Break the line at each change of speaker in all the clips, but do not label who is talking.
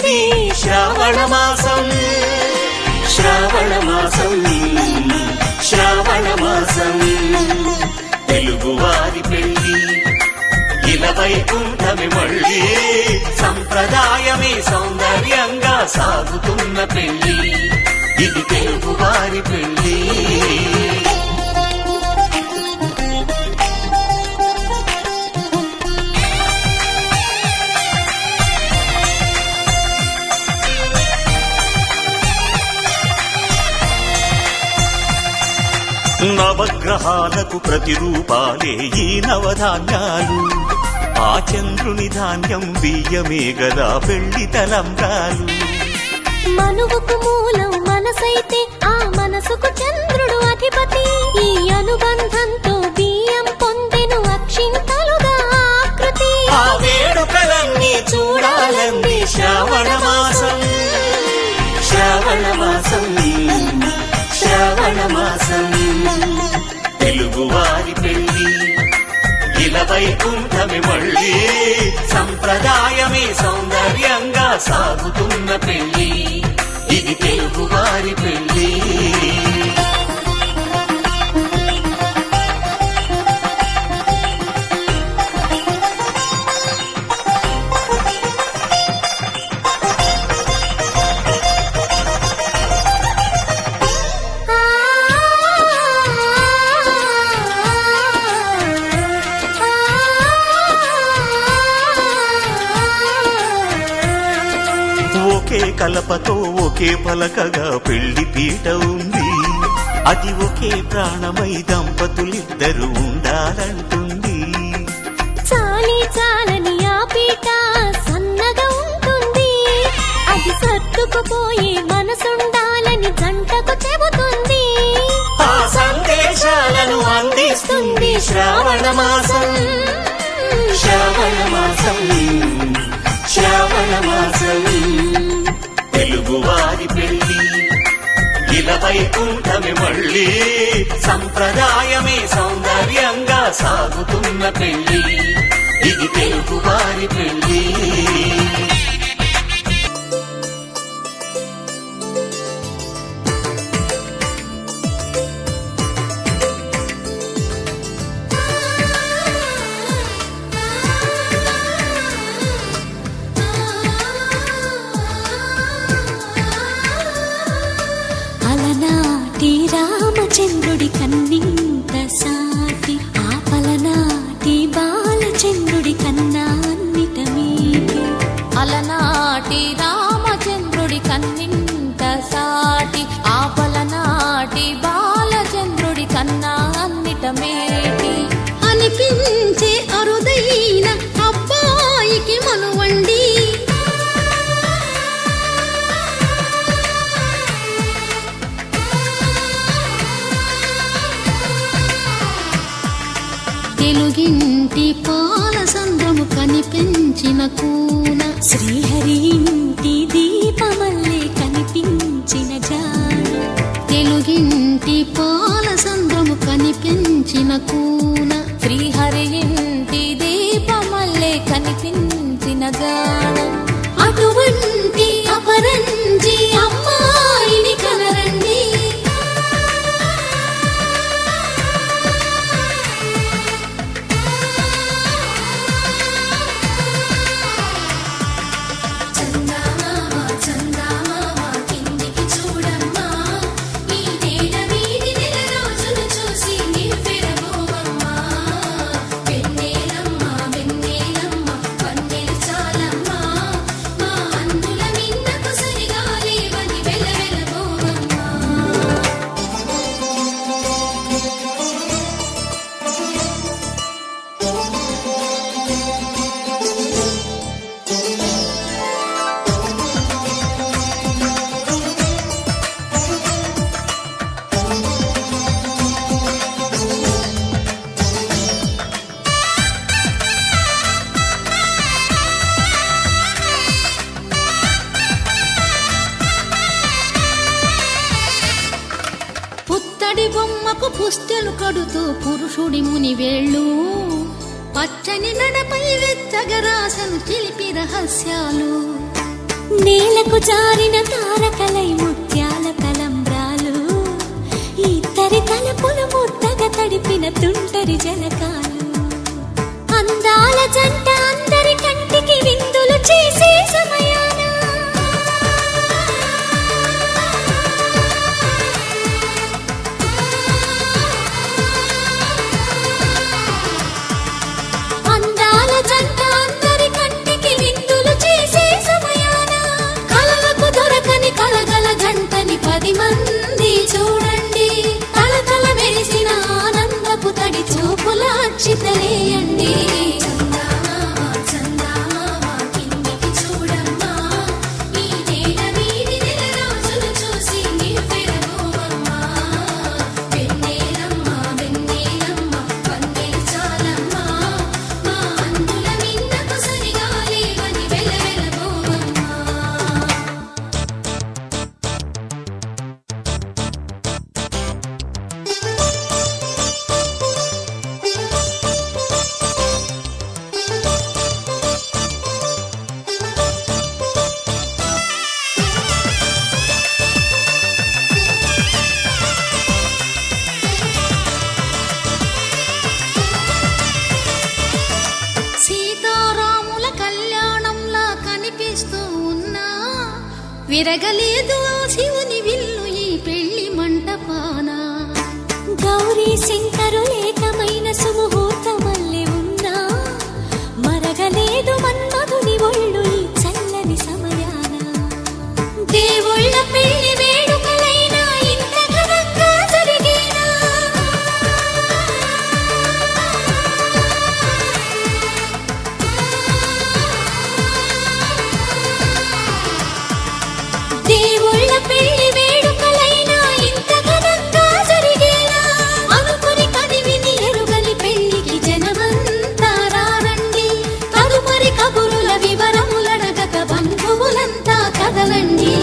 వస్తుంది శ్రావణ మాసం శ్రావణ మాసం శ్రావణ మాసం తెలుగువారి పెళ్లి ఇలవైకుంఠమి మళ్ళీ సంప్రదాయమే సౌందర్యంగా సాగుతున్న పెళ్లి ఇది తెలుగువారి పెళ్లి నవగ్రహాలకు ప్రతిరూపాలే ఈ నవధాన్యాలు ఆ చంద్రుని ధాన్యం బియ్యమే గదా పెళ్లి తలంబ్రాలు
మనువుకు మూలం మనసైతే ఆ మనసుకు చంద్రుడు అధిపతి ఈ అనుబంధంతో బియ్యం పొందెను అక్షింతలుగా ఆకృతి
ఆ వేడుకలన్నీ చూడాలంది శ్రావణ మాసం శ్రావణ మాసం శ్రావణ మాసం తెలుగువారి పెళ్లి ఇలవైకుంఠమి మళ్ళీ సంప్రదాయమే సౌందర్యంగా సాగుతున్న పెళ్లి ఇది తెలుగువారి పెళ్లి ఒకే కలపతో ఒకే పలకగా పెళ్లి పీట ఉంది అది ఒకే ప్రాణమై దంపతులిద్దరు ఉండాలంటుంది
చాలి చాలని ఆ పీట సన్నగా ఉంటుంది అది సర్దుకుపోయే మనసుండాలని జంటకు చెబుతుంది
ఆ సందేశాలను అందిస్తుంది శ్రావణ మాసం శ్రావణ మాసం శ్రావణ మాసం తెలుగువారి పెళ్లి ఇలవైకుంఠమి మళ్ళీ సంప్రదాయమే సౌందర్యంగా సాగుతున్న పెళ్లి ఇది తెలుగువారి పెళ్లి
అలనాటి రామచంద్రుడి కన్నింత సాటి ఆపలనాటి బాలచంద్రుడి కన్నా అన్నిట మీది
అలనాటి రామచంద్రుడి కన్నింత సాటి ఆపలనాటి బాలచంద్రుడి కన్నా అన్నిట మేటి
అనిపించే అరుదైన అబ్బాయికి మనువండి తెలుగింటి పాల సంద్రము కనిపించిన కూన శ్రీహరి ఇంటి దీపమల్లే కనిపించిన జాడ తెలుగింటి పాల సంద్రము కనిపించిన కూన
శ్రీహరి ఇంటి దీపమల్లే కనిపించిన జాడ
అటువంటి అపరంజి అమ్మాయిని కనరండి బొమ్మకు పుస్తెలు కడుతూ పురుషుడి ముని వేళ్ళు పచ్చని నడపై వెచ్చగరాసను చిలిపి రహస్యాలు
నేలకు జారిన తారకలై ముత్యాల తలంబ్రాలు, ఇద్దరి తలపులు ముద్దగా తడిపిన తుంటరి జలకాలు. అందాల జంట అందరి కంటికి విందులు చేసే సమయాన అందాల జంట అందరి కంటికి విందులు చేసే సమయాన కలలకు దొరకని కలగల జంటని 10 మంది చూడండి. తలతల మెరిసిన ఆనందపు తడి చూపుల అక్షితలేయండి. సీతారాముల కళ్యాణంలా కనిపిస్తూ ఉన్నా విరగలేదు ఆ శివుని విల్లు ఈ పెళ్లి మంటపాన. గౌరీ శంకరు ఏకమైన సుముహూర్తమల్లె ఉన్నా మరగలేదు మన్మధుని ఒళ్ళు ఈ చల్లని సమయాన. దేవుళ్ళ పెళ్లి వేడుకలైనా ఇంత ఘనంగా జరిగేనా? దేవుళ్ళ పెళ్లి వేడుకలైనా ఇంత ఘనంగా జరిగేనా? అనుకుని కదివిని ఎరుగని పెళ్లికి జనమంతా రారండి. తదుపరి కబురుల వివరములడగక బంధువులంతా కదలండి.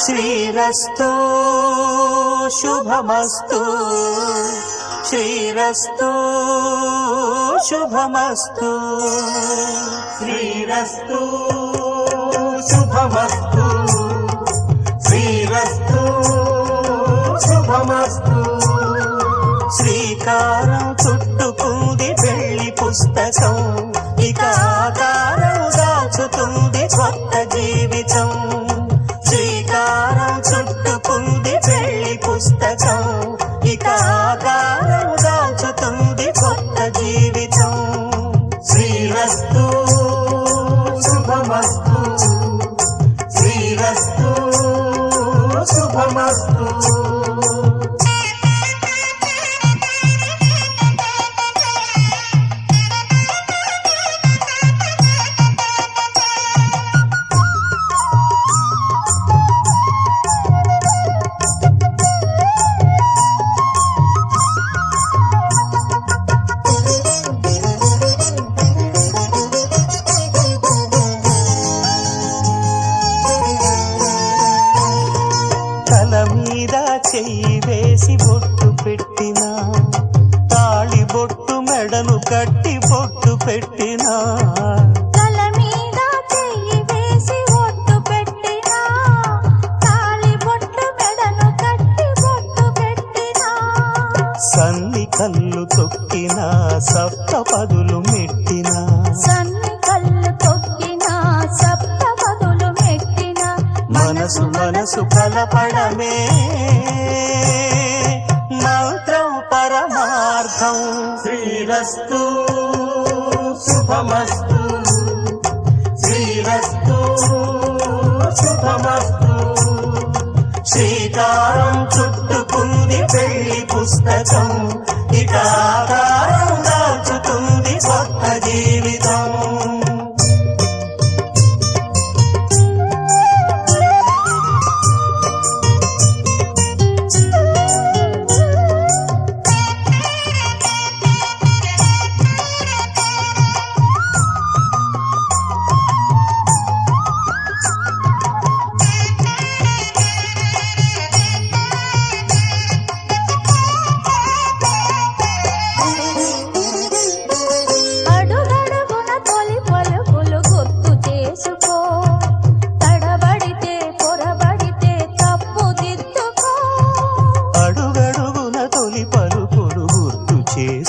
శ్రీరస్తు శుభమస్తు, శ్రీరస్తు శుభమస్తు, శ్రీరస్తు శుభమస్తు, శ్రీరస్తు శుభమస్తు. శ్రీకారం చుట్టుకుంది పెళ్లి పుస్తకం, ఇక ఆకారం దాచుతుంది కొత్త జీవితం. శ్రీకారం చుట్టుకుంది పెళ్లి పుస్తకం, ఇక ఆకారం దాచుతుంది కొత్త జీవితం. శ్రీరస్తు శుభమస్తు, శ్రీరస్తు శుభమస్తు. చెయ్యి వేసి బొట్టు పెట్టినా, తాళి బొట్టు మెడను కట్టి బొట్టు పెట్టినా,
తల మీద చెయ్యి వేసి బొట్టు పెట్టినా, తాళి బొట్టు మెడను కట్టి బొట్టు పెట్టినా,
సన్ని కళ్ళు తొక్కినా సప్తపదులు మెట్టినా,
సన్ని కళ్ళు తొక్కినా సప్తపదులు మెట్టినా,
మనసు మనసు కలపడమే మంత్రం పరమార్థం. శ్రీరస్తు శుభమస్తు, శ్రీరస్తు శుభమస్తు. శ్రీకారం చుట్టుకుంది పెళ్లి పుస్తకం, ఇక ఆకారం దాచుతుంది కొత్త జీవితం.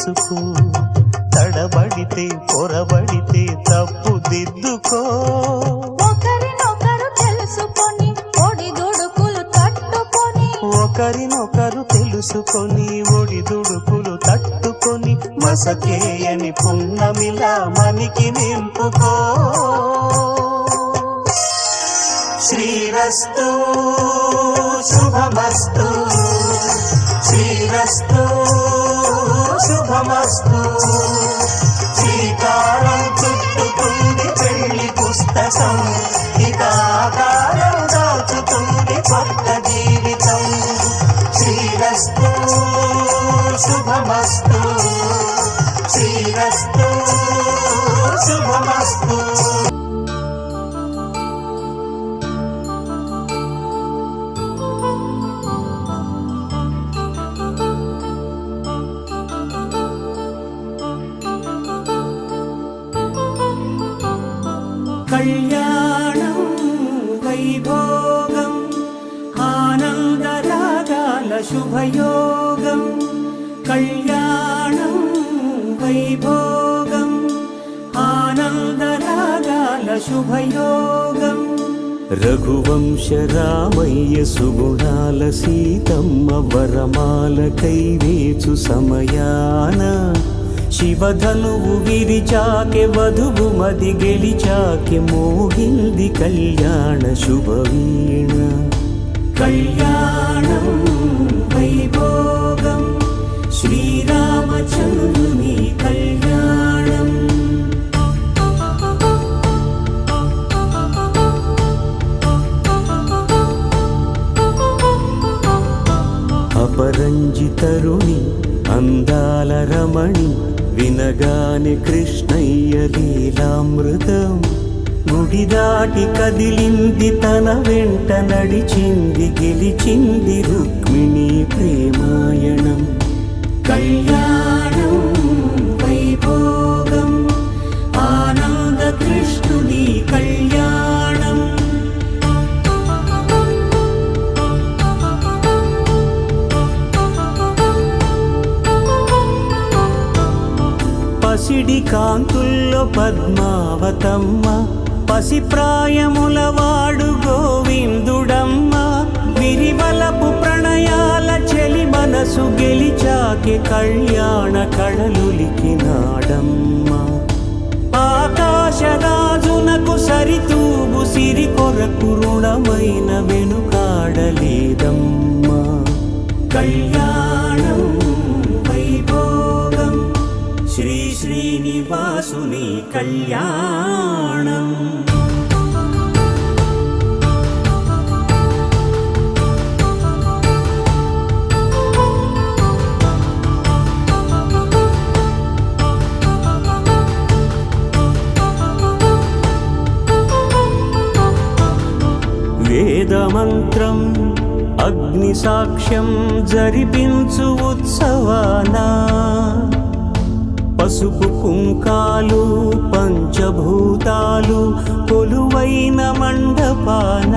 చేసుకో, తడబడితే పొరబడితే తప్పు దిద్దుకో.
ఒకరినొకరు తెలుసుకొని ఒడిదుడుకులు తట్టుకొని,
ఒకరినొకరు తెలుసుకొని ఒడిదుడుకులు తట్టుకొని, మసకేయని పున్నమిలా మనికి నింపుకో. శ్రీరస్తు శుభమస్తు, శ్రీరస్తు శుభమస్తు. శ్రీకారం చుట్టుకుంది పెళ్లి పుస్తకం, ఇక ఆకారం దాచుతుంది కొత్త జీవితం. శ్రీరస్తు శుభమస్తు, శ్రీరస్తు శుభమస్తు.
కళ్యాణం వైభోగం ఆనందరాగాల శుభయోగం. కళ్యాణం వైభోగం ఆనందరాగాల శుభయోగం. రఘువంశ రామయ్య సుగుణాల సీతమ్మ వరమాల కైవేచు సమయాన, శివధనువు విరిచాకె వధువు మది గెలిచాకె మోగింది కళ్యాణ శుభవీణ. కళ్యాణం వైభోగం శ్రీరామచంద్రుని కళ్యాణం. అపరంజి తరుణి అందాల రమణి, వినగాని కృష్ణయ్య లీలామృతం. గుడి దాటి కదిలింది తన వెంట నడిచింది గెలిచింది రుక్మిణి ప్రేమాయణం. కళ్యాణం వైభోగం ఆనంద కృష్ణుని కళ్యాణం. పసిడి కాంతుల్లో పద్మావతమ్మ, పసిప్రాయముల వాడు గోవిందుడమ్మ. విరివలపు ప్రణయాల చెలి మనసు గెలిచాకే కళ్యాణ కళలులికినాడమ్మ. ఆకాశరాజునకు సరితూగు సిరి కొరకు రుణమైన వెనుకాడలేదమ్మ. కళ్యాణం వైభోగం శ్రీ శ్రీనివాసుని కళ్యాణం. వేదమంత్రం అగ్ని సాక్ష్యం జరిపించు ఉత్సవానా, పసుపు కుంకాలు పంచభూతాలు కొలువైన మండపాన.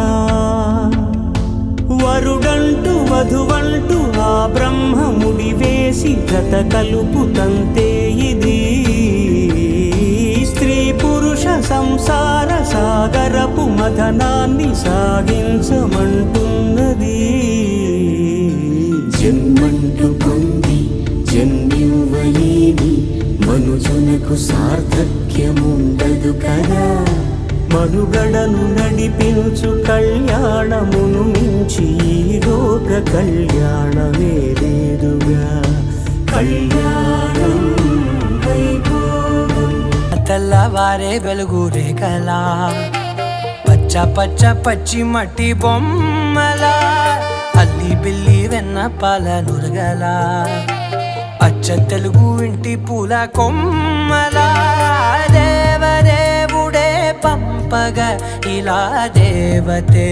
వరుడంటూ వధువంటూ ఆ బ్రహ్మముడి వేసి జత కలుపుతంతే ఇది. స్త్రీ పురుష సంసార సాగరపు మథనాన్ని సాగించమంటున్నది. జన్మంటూ పొంది జన్మివ్వలేని మనుజునకు సార్థక్యముండదు కదా. మనుగడను నడిపించు కళ్యాణమును మించి ఈ లోక కళ్యాణమే లేదుగా. కళ్యాణం వైభోగం
తెల్లవారే వెలుగు రేఖలా, పచ్చ పచ్చ పచ్చి మట్టి బొమ్మలా, అల్లి బిల్లి వెన్న పాల నురగలా, అచ్చ తెలుగు ఇంటి పూల కొమ్మలా. దేవదేవుడే పంపగా ఇలా దేవతే